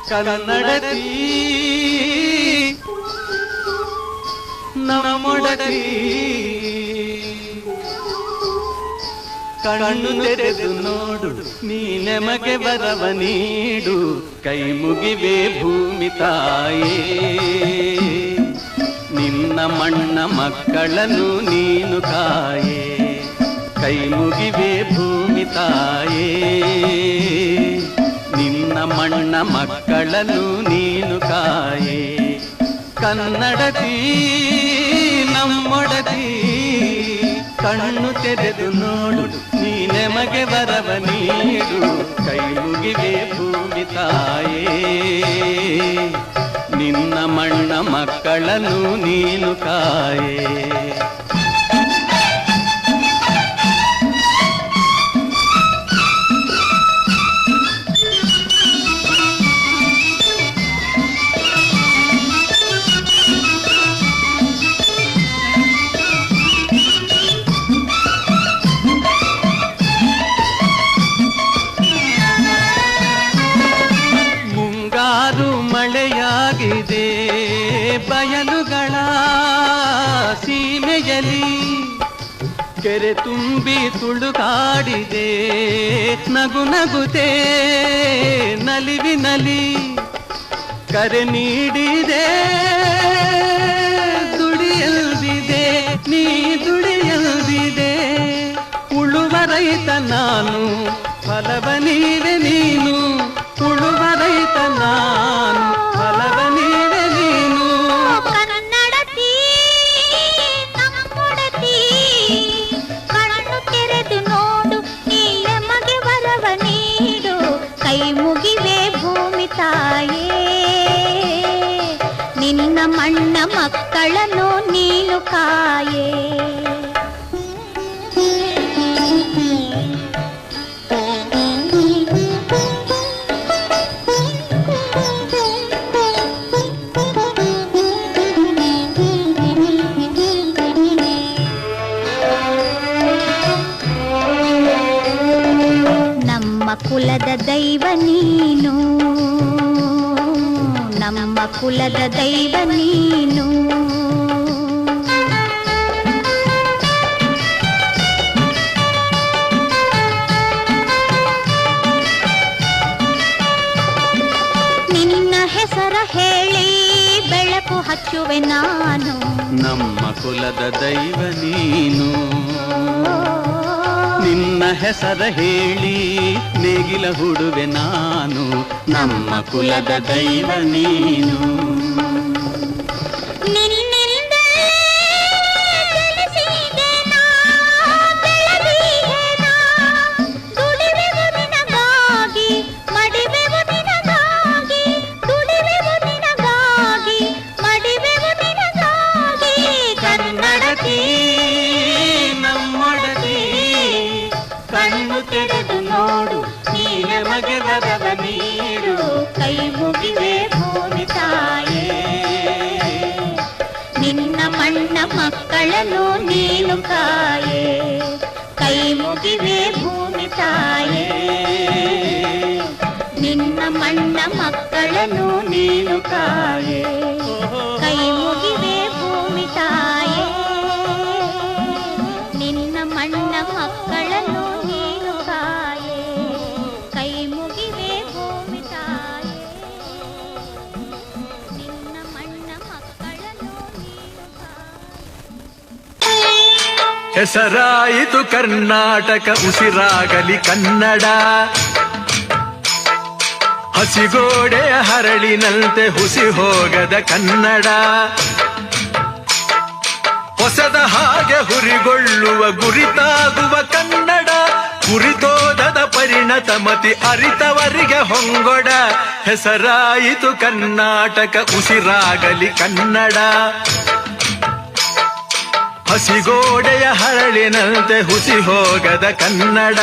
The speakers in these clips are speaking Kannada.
ಕನ್ನಡತಿ ನಮ್ಮೊಡತಿ ಕಣ್ಣು ತೆರೆದು ನೋಡು ನೀ ನಮಗೆ ವರವ ನೀಡು ಕೈ ಮುಗಿವೆ ಭೂಮಿ ತಾಯೇ ನಿನ್ನ ಮಣ್ಣ ಮಕ್ಕಳನ್ನು ನೀನು ಕಾಯೇ ಕೈ ಮುಗಿವೆ ಭೂಮಿ ತಾಯೇ ನಿನ್ನ ಮಣ್ಣ ಮಕ್ಕಳನ್ನು ನೀನು ಕಾಯೇ ಕನ್ನಡತಿ ನಮ್ಮೊಡತಿ ಕಣ್ಣು ತೆರೆದು ನೋಡು ನೀ ನಮಗೆ ವರವ ನೀಡು ಕೈ ಮುಗಿವೆ ಭೂಮಿ ತಾಯೇ ನಿನ್ನ ಮಣ್ಣ ಮಕ್ಕಳನ್ನು ನೀನು ಕಾಯೇ ಮಳೆಯಾಗಿದೆ ಬಯಲುಗಳ ಸೀಮೆಯಲ್ಲಿ ಕೆರೆ ತುಂಬಿ ತುಳುಕಾಡಿದೆ ನಗು ನಗುತೆ ನಲಿವಿನಲಿ ಕರೆ ನೀಡಿದೆ ದುಡಿಯಲ್ದಿದೆ ನೀ ದುಡಿಯಲ್ದಿದೆ ಉಳುವ ರೈತ ನಾನು ಫಲವ ನೀವೆ ನೀನು ಉಳುವ ರೈತ ನಾನು ಫಲವ ನೀವೆ ನೀನು ಕನ್ನಡತಿ ನಮ್ಮೊಡತಿ ಕಣ್ಣು ತೆರೆದು ನೋಡು ನೀ ನಮಗೆ ವರವ ನೀಡು ಕೈ ಮುಗಿವೆ ಭೂಮಿ ತಾಯೇ ನಿನ್ನ ಮಣ್ಣ ಮಕ್ಕಳನ್ನು ನೀನು ಕಾಯೇ ಕುಲದ ದೈವ ನೀನು ನಮ್ಮ ಕುಲದ ದೈವ ನೀನು ನಿನ್ನ ಹೆಸರ ಹೇಳಿ ಬೆಳಕು ಹಚ್ಚುವೆ ನಾನು ನಮ್ಮ ಕುಲದ ದೈವ ನೀನು ನಿನ್ನ ಹೆಸರ ಹೇಳಿ ನೇಗಿಲ ಹುಡುವೆ ನಾನು ನಮ್ಮ ಕುಲದ ದೈವ ನೀನು ಕಣ್ಣು ತೆರೆದು ನೋಡು ನೀ ನಮಗೆ ವರವ ನೀಡು ಕೈ ಮುಗಿವೆ ಭೂಮಿ ತಾಯೇ ನಿನ್ನ ಮಣ್ಣ ಮಕ್ಕಳನ್ನು ನೀನು ಕಾಯೇ ಕೈ ಮುಗಿವೆ ಭೂಮಿ ತಾಯೇ ನಿನ್ನ ಮಣ್ಣ ಮಕ್ಕಳನ್ನು ನೀನು ಕಾಯೇ ಕೈ ಮುಗಿವೆ ಭೂಮಿ ತಾಯೇ ನಿನ್ನ ಮಣ್ಣ ಮಕ್ಕಳನ್ನು ನೀನು ಕಾಯೇ ಕೈ ಮುಗಿವೆ ಭೂಮಿ ತಾಯೇ ನಿನ್ನ ಮಣ್ಣ ಮಕ್ಕಳನ್ನು ನೀನು ಕಾಯೇ ಹೆಸರಾಯಿತು ಕರ್ನಾಟಕ ಉಸಿರಾಗಲಿ ಕನ್ನಡ ಹಸಿಗೋಡೆಯ ಹರಳಿನಂತೆ ಹುಸಿ ಹೋಗದ ಕನ್ನಡ ಹೊಸದ ಹಾಗೆ ಹುರಿಗೊಳ್ಳುವ ಗುರಿತಾಗುವ ಕನ್ನಡ ಕುರಿತೋದದ ಪರಿಣತ ಮತಿ ಅರಿತವರಿಗೆ ಹೊಂಗೊಡ ಹೆಸರಾಯಿತು ಕರ್ನಾಟಕ ಉಸಿರಾಗಲಿ ಕನ್ನಡ ಹಸಿಗೋಡೆಯ ಹರಳಿನಂತೆ ಹುಸಿ ಹೋಗದ ಕನ್ನಡ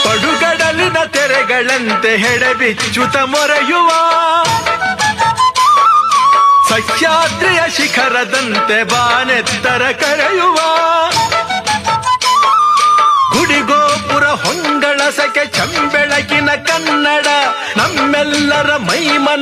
ಪಡುಗಡಲಿನ ತೆರೆಗಳಂತೆ ಹೆಡೆಬಿಚ್ಚುತ ಮೊರೆಯುವ ಸಹ್ಯಾದ್ರಿಯ ಶಿಖರದಂತೆ ಬಾನೆತ್ತರ ಕರೆಯುವ ಗುಡಿಗೋಪುರ ಹೊಂಗಳ ಸೆಕೆ ಚಂಬೆಳಕಿನ ಕನ್ನಡ ನಮ್ಮೆಲ್ಲರ ಮೈಮನ